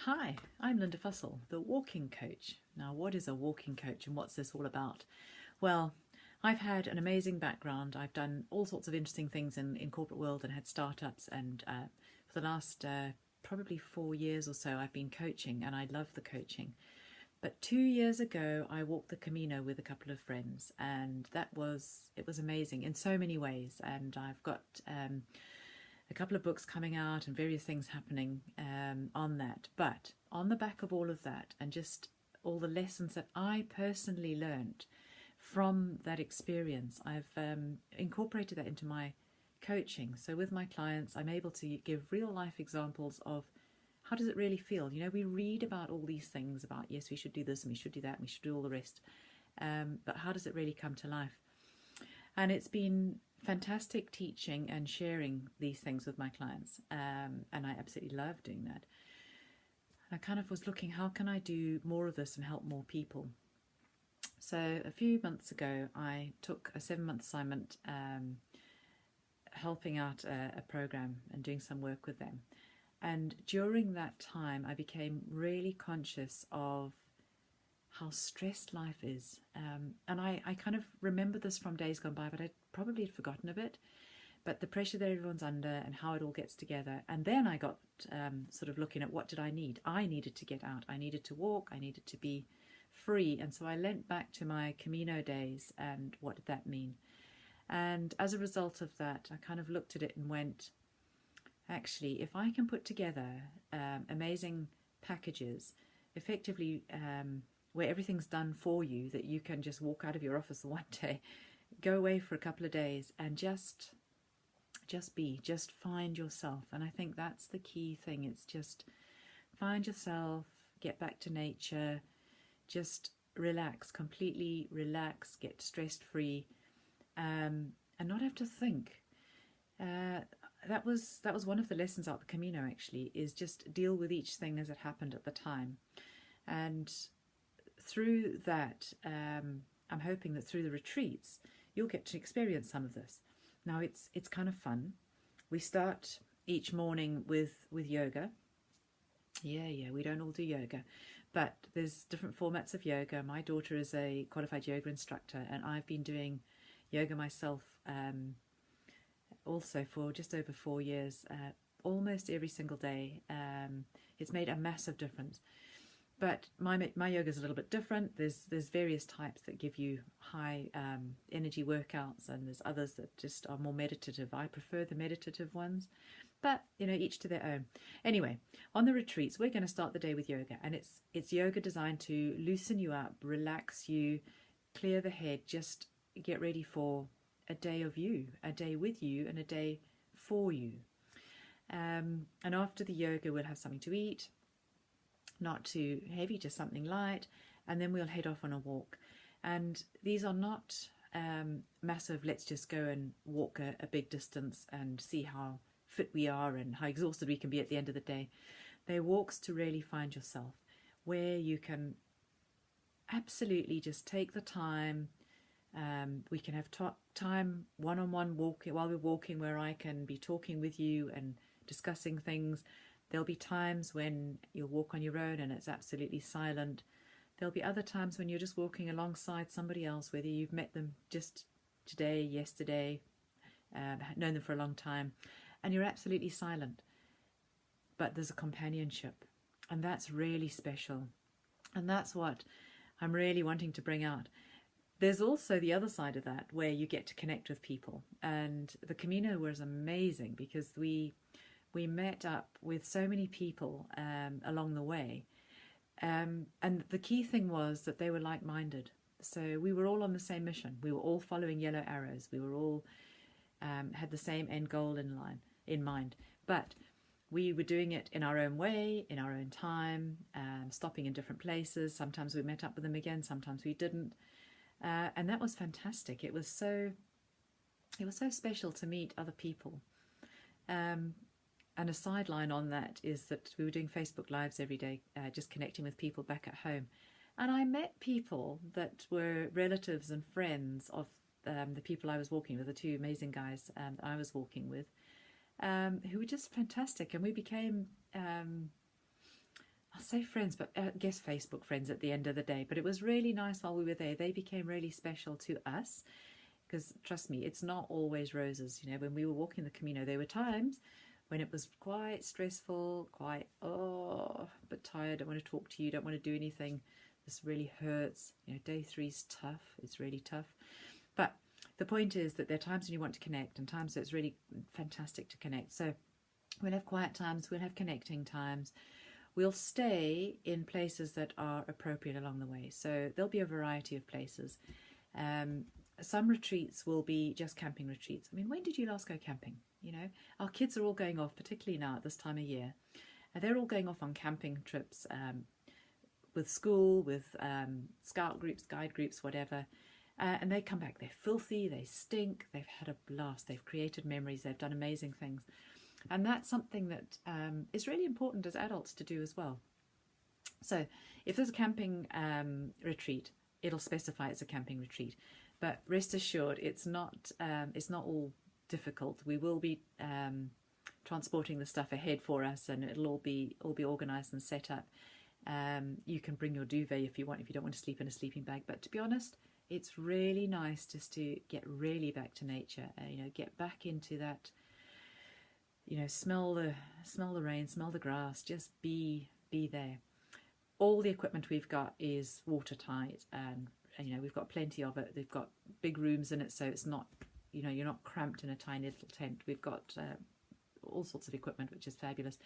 Hi, I'm Lynda Fussell, the walking coach. Now, what is a walking coach and what's this all about? Well, I've had an amazing background. I've done all sorts of interesting things in corporate world and had startups, and for the last probably 4 years or so I've been coaching, and I love the coaching. But 2 years ago I walked the Camino with a couple of friends, and it was amazing in so many ways. And I've got a couple of books coming out and various things happening on that. But on the back of all of that, and just all the lessons that I personally learned from that experience, I've incorporated that into my coaching. So with my clients, I'm able to give real life examples of how does it really feel. You know, we read about all these things about, yes, we should do this and we should do that and we should do all the rest. But how does it really come to life? And it's been fantastic teaching and sharing these things with my clients, and I absolutely love doing that. I kind of was looking, how can I do more of this and help more people? So a few months ago I took a 7-month assignment, helping out a program and doing some work with them. And during that time I became really conscious of how stressed life is. And I kind of remember this from days gone by, but I probably had forgotten a bit. But the pressure that everyone's under and how it all gets together. And then I got sort of looking at what did I need. I needed to get out. I needed to walk. I needed to be free. And so I leant back to my Camino days and what did that mean? And as a result of that, I kind of looked at it and went, actually, if I can put together amazing packages, effectively where everything's done for you, that you can just walk out of your office one day, go away for a couple of days and just find yourself. And I think that's the key thing. It's just find yourself, get back to nature, just relax, completely relax, get stressed free, and not have to think. That was one of the lessons out the Camino, actually, is just deal with each thing as it happened at the time. And through that, I'm hoping that through the retreats you'll get to experience some of this. Now it's kind of fun. We start each morning with yoga. Yeah, we don't all do yoga, but there's different formats of yoga. My daughter is a qualified yoga instructor, and I've been doing yoga myself also for just over 4 years, almost every single day. It's made a massive difference. But my yoga is a little bit different. There's various types that give you high energy workouts, and there's others that just are more meditative. I prefer the meditative ones, but you know, each to their own. Anyway, on the retreats, we're going to start the day with yoga, and it's yoga designed to loosen you up, relax you, clear the head, just get ready for a day of you, a day with you, and a day for you. And after the yoga, we'll have something to eat. Not too heavy, just something light, and then we'll head off on a walk. And these are not massive, let's just go and walk a big distance and see how fit we are and how exhausted we can be at the end of the day. They're walks to really find yourself, where you can absolutely just take the time. We can have time one-on-one walking while we're walking, where I can be talking with you and discussing things. There'll be times when you'll walk on your own and it's absolutely silent. There'll be other times when you're just walking alongside somebody else, whether you've met them just today, yesterday, known them for a long time, and you're absolutely silent. But there's a companionship, and that's really special. And that's what I'm really wanting to bring out. There's also the other side of that, where you get to connect with people. And the Camino was amazing because we met up with so many people along the way. And the key thing was that they were like-minded. So we were all on the same mission. We were all following yellow arrows. We were all had the same end goal in mind. But we were doing it in our own way, in our own time, stopping in different places. Sometimes we met up with them again, sometimes we didn't. And that was fantastic. It was so special to meet other people. And a sideline on that is that we were doing Facebook Lives every day, just connecting with people back at home. And I met people that were relatives and friends of the people I was walking with, the two amazing guys that I was walking with, who were just fantastic. And we became I'll say friends, but I guess Facebook friends at the end of the day. But it was really nice while we were there. They became really special to us because, trust me, it's not always roses. You know, when we were walking the Camino, there were times when it was quite stressful, quite, oh, but tired, don't want to talk to you, don't want to do anything. This really hurts. You know, day 3's tough. It's really tough. But the point is that there are times when you want to connect and times that it's really fantastic to connect. So we'll have quiet times, we'll have connecting times. We'll stay in places that are appropriate along the way. So there'll be a variety of places. Some retreats will be just camping retreats. I mean, when did you last go camping? You know, our kids are all going off, particularly now at this time of year. They're all going off on camping trips with school, with scout groups, guide groups, whatever. And they come back, they're filthy, they stink, they've had a blast, they've created memories, they've done amazing things. And that's something that is really important as adults to do as well. So if there's a camping retreat, it'll specify it's a camping retreat. But rest assured, it's not all difficult. We will be transporting the stuff ahead for us, and it'll all be organised and set up. You can bring your duvet if you want, if you don't want to sleep in a sleeping bag. But to be honest, it's really nice just to get really back to nature. You know, get back into that. You know, smell the rain, smell the grass, just be there. All the equipment we've got is watertight, and you know, we've got plenty of it. They've got big rooms in it, so it's not, you know, you're not cramped in a tiny little tent. We've got all sorts of equipment, which is fabulous.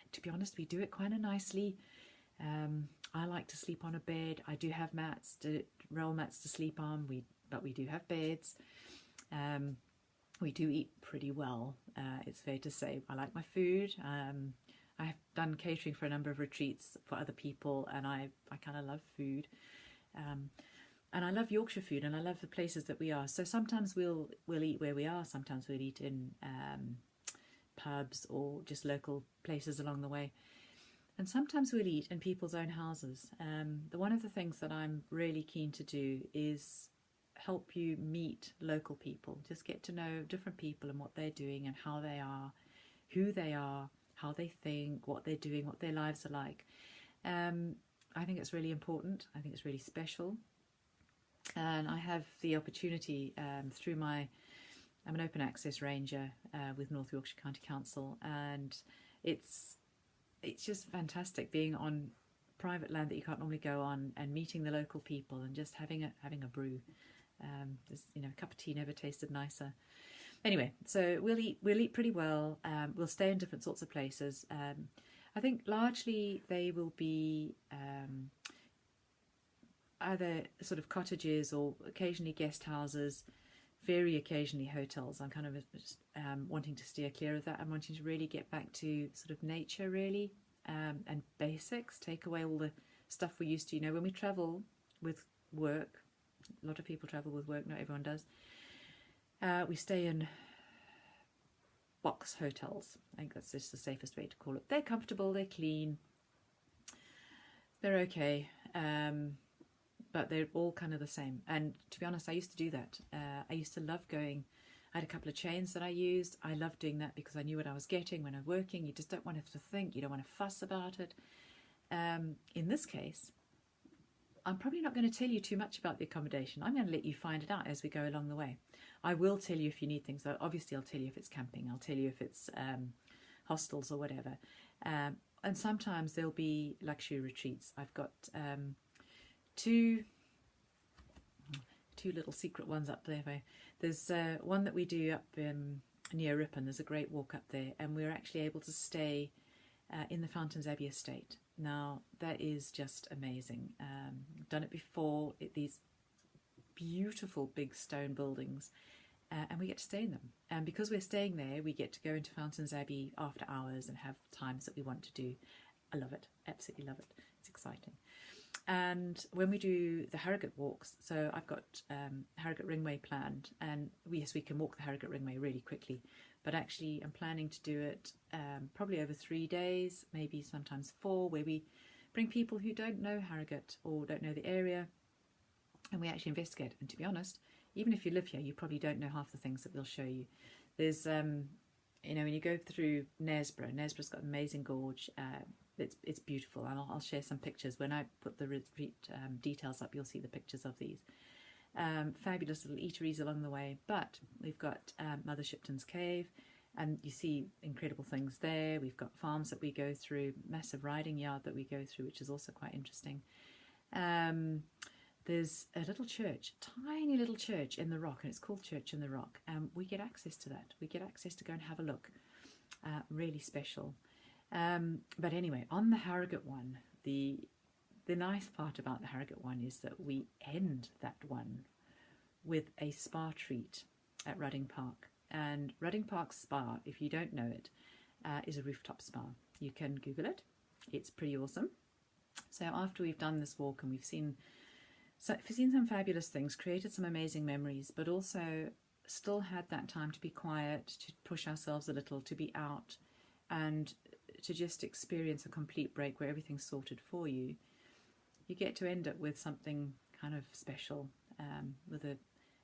And to be honest, we do it quite nicely. I like to sleep on a bed. I do have roll mats to sleep on. But we do have beds. We do eat pretty well, it's fair to say. I like my food. I have done catering for a number of retreats for other people, and I kind of love food. And I love Yorkshire food, and I love the places that we are. So sometimes we'll eat where we are. Sometimes we'll eat in pubs or just local places along the way. And sometimes we'll eat in people's own houses. One of the things that I'm really keen to do is help you meet local people. Just get to know different people and what they're doing and how they are, who they are, how they think, what they're doing, what their lives are like. I think it's really important. I think it's really special. And I have the opportunity through I'm an open access ranger with North Yorkshire County Council, and it's just fantastic being on private land that you can't normally go on and meeting the local people and just having a brew. You know, a cup of tea never tasted nicer. Anyway, so we'll eat pretty well. We'll stay in different sorts of places. I think largely they will be either sort of cottages or occasionally guest houses, very occasionally hotels. I'm kind of wanting to steer clear of that. I'm wanting to really get back to sort of nature, really, and basics. Take away all the stuff we used to. You know, when we travel with work, a lot of people travel with work, not everyone does. We stay in box hotels. I think that's just the safest way to call it. They're comfortable, they're clean, they're okay, but they're all kind of the same. And to be honest, I used to do that. I used to love going. I had a couple of chains that I used. I loved doing that because I knew what I was getting when I was working. You just don't want to have to think. You don't want to fuss about it. In this case, I'm probably not going to tell you too much about the accommodation. I'm going to let you find it out as we go along the way. I will tell you if you need things. Obviously, I'll tell you if it's camping. I'll tell you if it's hostels or whatever. And sometimes there'll be luxury retreats. I've got two little secret ones up there. There's one that we do up near Ripon. There's a great walk up there, and we're actually able to stay in the Fountains Abbey estate. Now, that is just amazing. Done it before, these beautiful big stone buildings, and we get to stay in them. And because we're staying there, we get to go into Fountains Abbey after hours and have times that we want to do. I love it, absolutely love it. It's exciting. And when we do the Harrogate walks, so I've got Harrogate Ringway planned, and yes, we can walk the Harrogate Ringway really quickly, but actually I'm planning to do it probably over 3 days, maybe sometimes 4, where we bring people who don't know Harrogate or don't know the area, and we actually investigate. And to be honest, even if you live here, you probably don't know half the things that we'll show you. There's, you know, when you go through Knaresborough, Knaresborough's got an amazing gorge. it's beautiful, and I'll share some pictures. When I put the retreat details up, you'll see the pictures of these. Fabulous little eateries along the way, but we've got Mother Shipton's Cave, and you see incredible things there. We've got farms that we go through, massive riding yard that we go through, which is also quite interesting. There's a little church, tiny little church in the rock, and it's called Church in the Rock. We get access to that. We get access to go and have a look. Really special. But anyway, on the Harrogate one, the nice part about the Harrogate one is that we end that one with a spa treat at Rudding Park. And Rudding Park Spa, if you don't know it, is a rooftop spa. You can Google it. It's pretty awesome. So after we've done this walk and we've seen some fabulous things, created some amazing memories, but also still had that time to be quiet, to push ourselves a little, to be out, and to just experience a complete break where everything's sorted for you, you get to end up with something kind of special, with a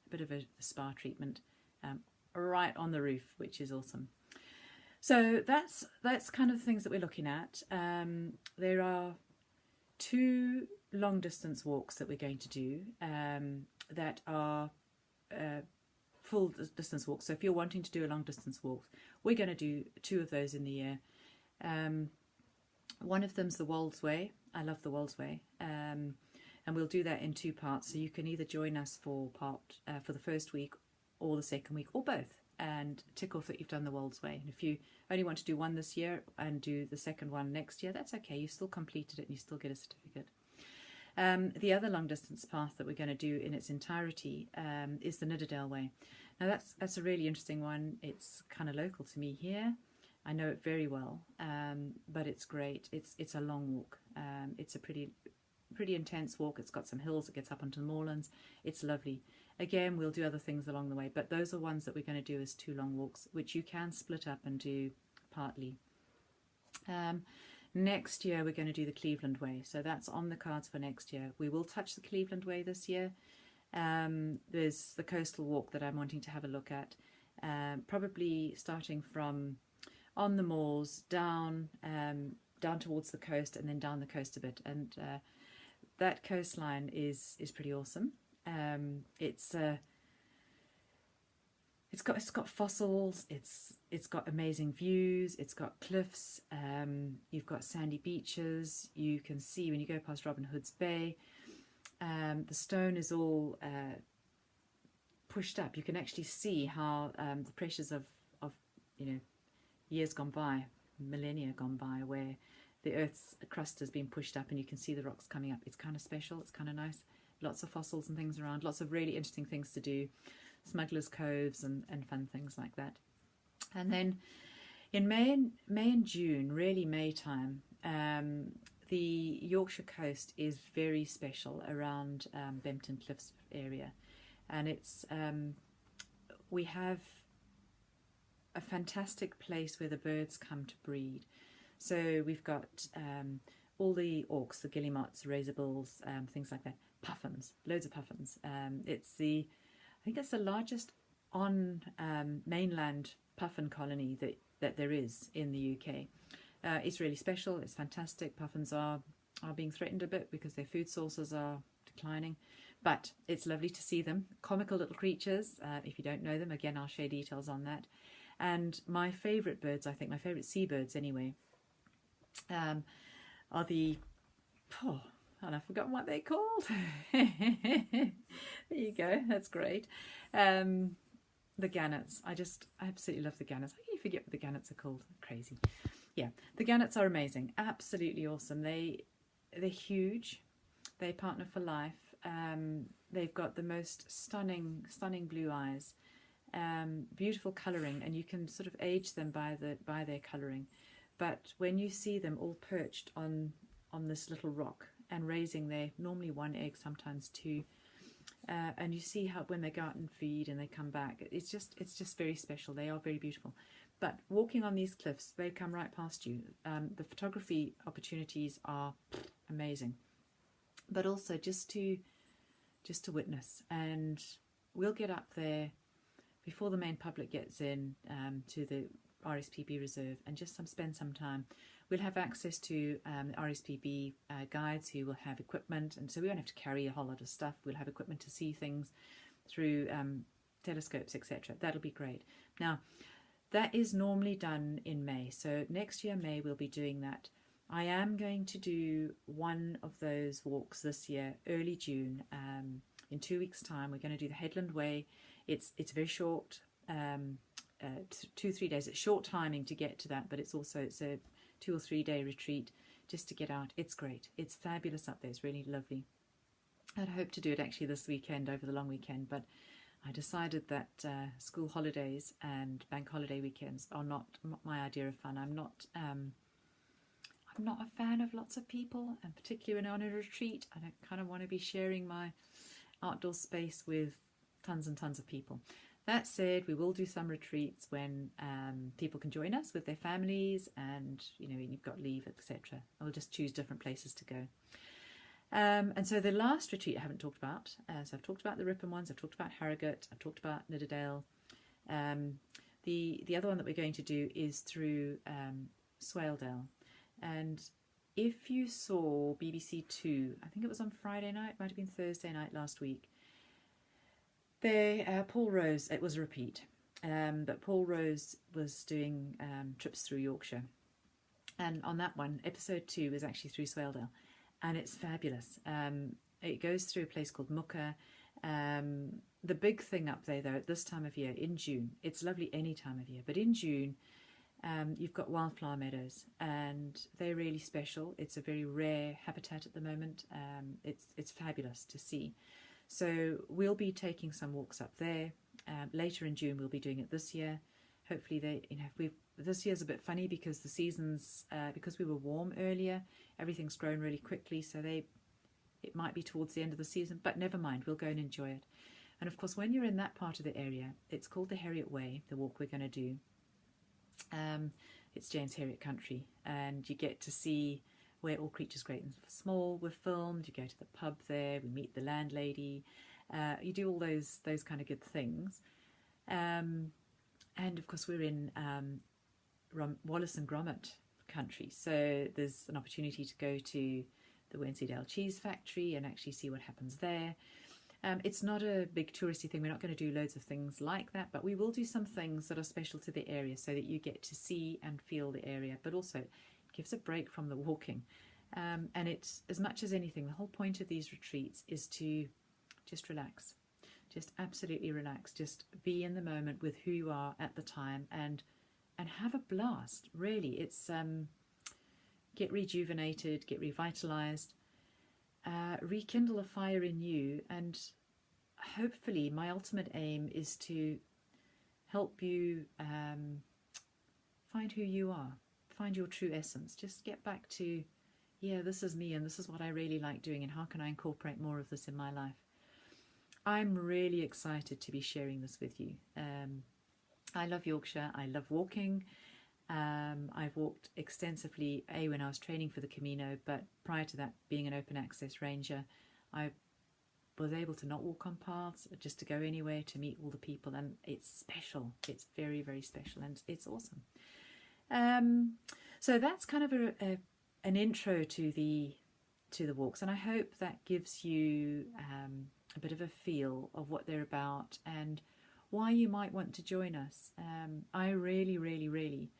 bit of a spa treatment right on the roof, which is awesome. So that's kind of the things that we're looking at. There are 2 long distance walks that we're going to do that are full distance walks. So if you're wanting to do a long distance walk, we're going to do 2 of those in the year. One of them's the Wolds Way. I love the Wolds Way, and we'll do that in 2 parts. So you can either join us for the first week or the second week, or both, and tick off that you've done the Wolds Way. And if you only want to do one this year and do the second one next year, that's okay. You still completed it and you still get a certificate. The other long distance path that we're going to do in its entirety is the Nidderdale Way. Now that's a really interesting one. It's kind of local to me here. I know it very well, but it's great. It's a long walk. It's a pretty intense walk. It's got some hills. It gets up onto the moorlands. It's lovely. Again, we'll do other things along the way, but those are ones that we're going to do as 2 long walks, which you can split up and do partly. Next year, we're going to do the Cleveland Way. So that's on the cards for next year. We will touch the Cleveland Way this year. There's the coastal walk that I'm wanting to have a look at, probably starting from on the moors down towards the coast, and then down the coast a bit. And that coastline is pretty awesome. It's got fossils, it's got amazing views, it's got cliffs, you've got sandy beaches. You can see when you go past Robin Hood's Bay, the stone is all pushed up. You can actually see how the pressures of years gone by, millennia gone by, where the Earth's crust has been pushed up and you can see the rocks coming up. It's kind of special, it's kind of nice. Lots of fossils and things around, lots of really interesting things to do, smugglers' coves and fun things like that. And then in May and June, really May time, the Yorkshire coast is very special around Bempton Cliffs area, and it's we have a fantastic place where the birds come to breed. So we've got all the auks, the guillemots, razorbills, things like that. Puffins, loads of puffins. I think it's the largest on mainland puffin colony that there is in the UK. It's really special. It's fantastic. Puffins are being threatened a bit because their food sources are declining, but it's lovely to see them. Comical little creatures. If you don't know them, again, I'll share details on that. And my favourite birds, I think my favourite seabirds anyway, are the and I've forgotten what they're called. There you go, that's great. The gannets. I absolutely love the gannets. I forget what the gannets are called. Crazy. Yeah, the gannets are amazing. Absolutely awesome. They're huge. They partner for life. They've got the most stunning blue eyes. Beautiful colouring, and you can sort of age them by their colouring. But when you see them all perched on this little rock and raising their normally 1 egg, sometimes 2, and you see how when they go out and feed and they come back, it's just very special. They are very beautiful. But walking on these cliffs, they come right past you. The photography opportunities are amazing, but also just to witness. And we'll get up there before the main public gets in to the RSPB reserve and just spend some time we'll have access to RSPB guides who will have equipment, and so we won't have to carry a whole lot of stuff. We'll have equipment to see things through telescopes, etc. That'll be great. Now, that is normally done in May, so next year May we'll be doing that. I am going to do one of those walks this year, early June. In 2 weeks' time, we're going to do the Headland Way. It's very short, 2-3 days. It's short timing to get to that, but it's a 2 or 3 day retreat just to get out. It's great. It's fabulous up there. It's really lovely. I'd hoped to do it actually this weekend, over the long weekend, but I decided that school holidays and bank holiday weekends are not my idea of fun. I'm not a fan of lots of people, and particularly when I'm on a retreat, I don't kind of want to be sharing my outdoor space with tons and tons of people. That said, we will do some retreats when people can join us with their families, and you've got leave, etc. I'll just choose different places to go. And so the last retreat I haven't talked about. So I've talked about the Ripon ones, I've talked about Harrogate, I've talked about Nidderdale. The other one that we're going to do is through Swaledale. And if you saw BBC Two, I think it was on Friday night, might have been Thursday night last week, Paul Rose, it was a repeat, but Paul Rose was doing trips through Yorkshire. And on that one, episode 2 is actually through Swaledale, and it's fabulous. It goes through a place called Mucker. The big thing up there, though, at this time of year, in June, it's lovely any time of year, but in June, you've got wildflower meadows, and they're really special. It's a very rare habitat at the moment. It's fabulous to see. So we'll be taking some walks up there. Later in June, we'll be doing it this year. Hopefully, this year's a bit funny because the seasons, because we were warm earlier, everything's grown really quickly. So it might be towards the end of the season, but never mind. We'll go and enjoy it. And of course, when you're in that part of the area, it's called the Heriot Way, the walk we're going to do. It's James Heriot country, and you get to see where All Creatures Great and Small were filmed. You go to the pub there, we meet the landlady, you do all those kind of good things. And of course we're in Wallace and Gromit country, so there's an opportunity to go to the Wensleydale Cheese Factory and actually see what happens there. It's not a big touristy thing. We're not going to do loads of things like that, but we will do some things that are special to the area so that you get to see and feel the area, but also it gives a break from the walking. And it's, as much as anything, the whole point of these retreats is to just relax, just absolutely relax, just be in the moment with who you are at the time, and have a blast. Really, it's get rejuvenated, get revitalized, rekindle a fire in you, and hopefully my ultimate aim is to help you find who you are, find your true essence. Just get back to, yeah, this is me and this is what I really like doing, and how can I incorporate more of this in my life. I'm really excited to be sharing this with you. I love Yorkshire. I love walking. I've walked extensively, when I was training for the Camino, but prior to that, being an open access ranger, I was able to not walk on paths, just to go anywhere, to meet all the people, and it's special. It's very, very special, and it's awesome. So that's kind of an intro to the walks, and I hope that gives you a bit of a feel of what they're about and why you might want to join us. I really, really, really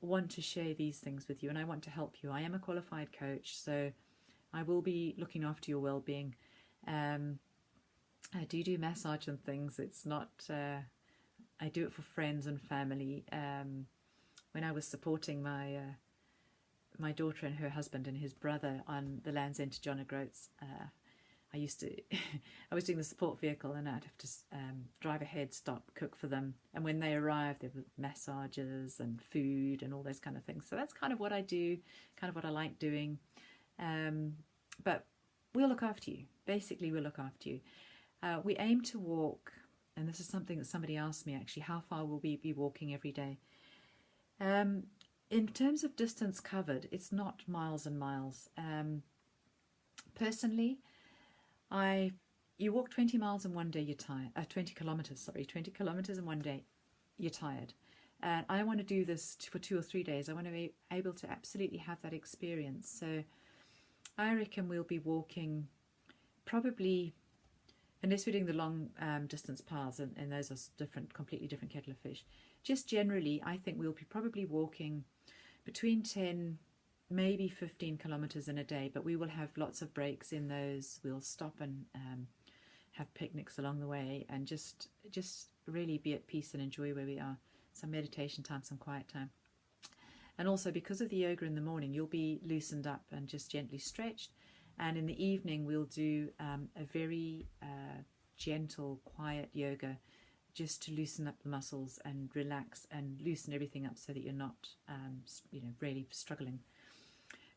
want to share these things with you, and I want to help you. I am a qualified coach, so I will be looking after your well-being. I do massage and things. It's not, I do it for friends and family. When I was supporting my daughter and her husband and his brother on the Land's End to John O'Groats, I was doing the support vehicle, and I'd have to drive ahead, stop, cook for them. And when they arrived, there were massages and food and all those kind of things. So that's kind of what I do, kind of what I like doing. But we'll look after you. Basically, we'll look after you. We aim to walk, and this is something that somebody asked me actually, how far will we be walking every day? In terms of distance covered, it's not miles and miles. Personally, you walk 20 miles in one day, you're tired. 20 kilometers in one day, you're tired. And I want to do this for 2 or 3 days. I want to be able to absolutely have that experience. So I reckon we'll be walking probably, unless we're doing the long distance paths, and those are different, completely different kettle of fish. Just generally, I think we'll be probably walking between 10, maybe 15 kilometers in a day, but we will have lots of breaks in those. We'll stop and have picnics along the way, and just really be at peace and enjoy where we are. Some meditation time, some quiet time. And also, because of the yoga in the morning, you'll be loosened up and just gently stretched. And in the evening, we'll do a very gentle, quiet yoga, just to loosen up the muscles and relax and loosen everything up so that you're not, really struggling.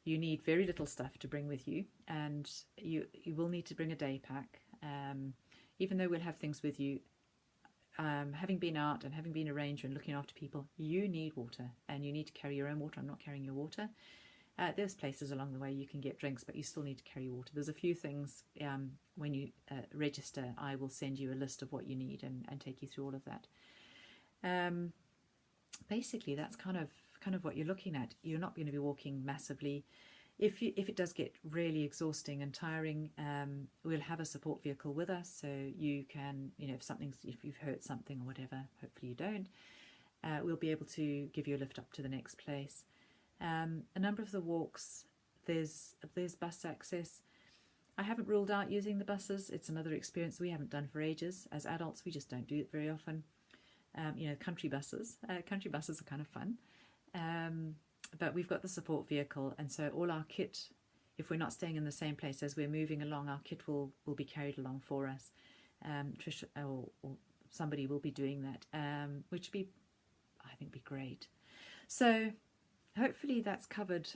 You need very little stuff to bring with you, and you will need to bring a day pack. Even though we'll have things with you, having been out and having been a ranger and looking after people, you need water, and you need to carry your own water. I'm not carrying your water. There's places along the way you can get drinks, but you still need to carry water. There's a few things when you register. I will send you a list of what you need and take you through all of that. Basically, that's kind of what you're looking at. You're not going to be walking massively. If it does get really exhausting and tiring, we'll have a support vehicle with us, so you can, if you've hurt something or whatever, hopefully you don't, we'll be able to give you a lift up to the next place. A number of the walks, there's bus access. I haven't ruled out using the buses. It's another experience we haven't done for ages. As adults, we just don't do it very often. Country buses. Country buses are kind of fun. But we've got the support vehicle, and so all our kit, if we're not staying in the same place as we're moving along, our kit will be carried along for us. Trish or somebody will be doing that, which would be, I think, be great. So hopefully that's covered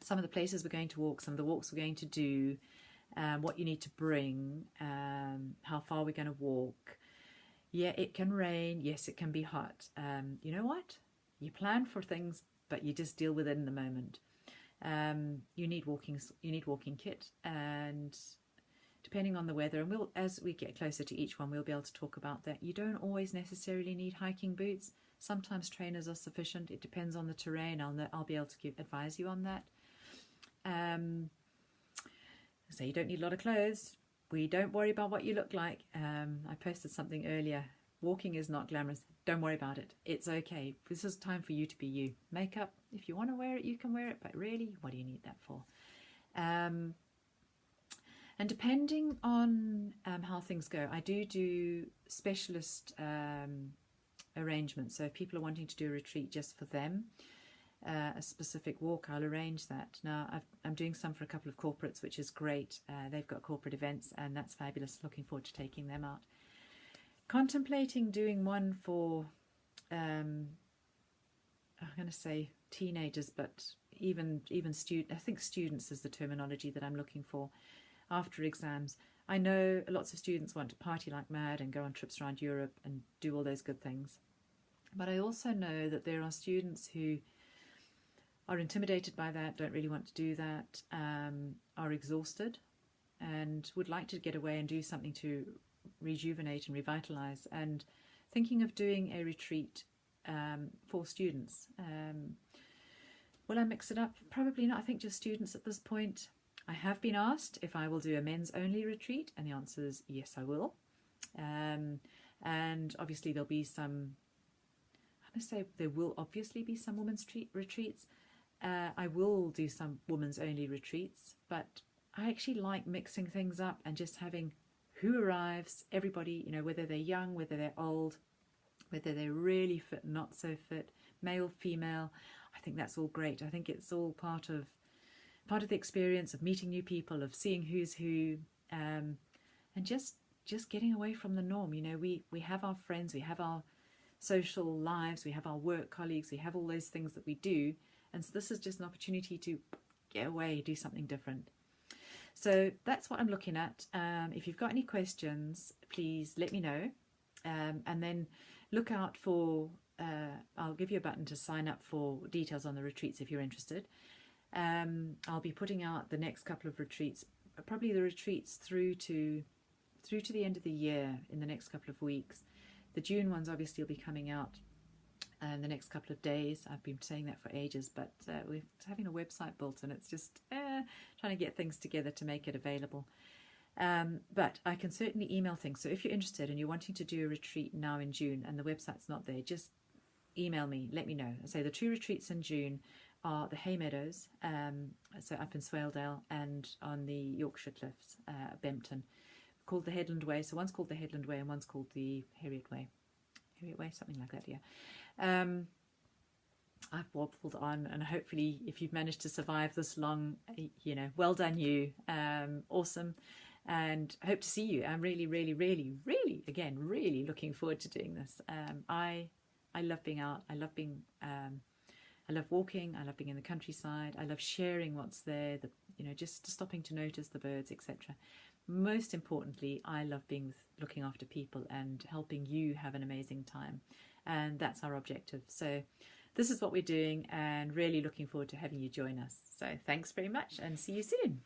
some of the places we're going to walk, some of the walks we're going to do, what you need to bring, how far we're going to walk. Yeah, it can rain. Yes, it can be hot. You know what? You plan for things, but you just deal with it in the moment. You need walking kit, and depending on the weather, and as we get closer to each one, we'll be able to talk about that. You don't always necessarily need hiking boots. Sometimes trainers are sufficient. It depends on the terrain. I'll be able to advise you on that. So you don't need a lot of clothes. We don't worry about what you look like. I posted something earlier. Walking is not glamorous. Don't worry about it. It's okay. This is time for you to be you. Makeup, if you want to wear it, you can wear it. But really, what do you need that for? And depending on how things go, I do specialist arrangements. So if people are wanting to do a retreat just for them, a specific walk, I'll arrange that. Now, I'm doing some for a couple of corporates, which is great. They've got corporate events, and that's fabulous. Looking forward to taking them out. Contemplating doing one for, I'm going to say teenagers, but even students. I think students is the terminology that I'm looking for after exams. I know lots of students want to party like mad and go on trips around Europe and do all those good things. But I also know that there are students who are intimidated by that, don't really want to do that, are exhausted and would like to get away and do something to rejuvenate and revitalize, and thinking of doing a retreat for students. Will I mix it up? Probably not. I think just students at this point. I have been asked if I will do a men's only retreat, and the answer is yes, I will. And obviously there'll be some, I'm going to say there will obviously be some women's retreats. I will do some women's only retreats, but I actually like mixing things up and just having who arrives, everybody, whether they're young, whether they're old, whether they're really fit, not so fit, male, female. I think that's all great. I think it's all part of the experience of meeting new people, of seeing who's who, and just getting away from the norm. We have our friends, we have our social lives, we have our work colleagues, we have all those things that we do, and so this is just an opportunity to get away, do something different. So that's what I'm looking at. If you've got any questions, please let me know, and then look out for, I'll give you a button to sign up for details on the retreats if you're interested. I'll be putting out the next couple of retreats, probably the retreats through to the end of the year in the next couple of weeks. The June ones obviously will be coming out the next couple of days. I've been saying that for ages, but we're having a website built, and it's just trying to get things together to make it available. But I can certainly email things. So if you're interested and you're wanting to do a retreat now in June and the website's not there, just email me, let me know. So the 2 retreats in June are the Hay Meadows, so up in Swaledale, and on the Yorkshire Cliffs, Bempton, called the Headland Way. So one's called the Headland Way and one's called the Harriet Way, something like that, yeah. I've waffled on, and hopefully if you've managed to survive this long, well done you. Awesome. And I hope to see you. I'm really, really, really, really, again, really looking forward to doing this. I love being out. I love being, I love walking. I love being in the countryside. I love sharing what's there, just stopping to notice the birds, etc. Most importantly, I love looking after people and helping you have an amazing time. And that's our objective. So this is what we're doing, and really looking forward to having you join us. So thanks very much, and see you soon.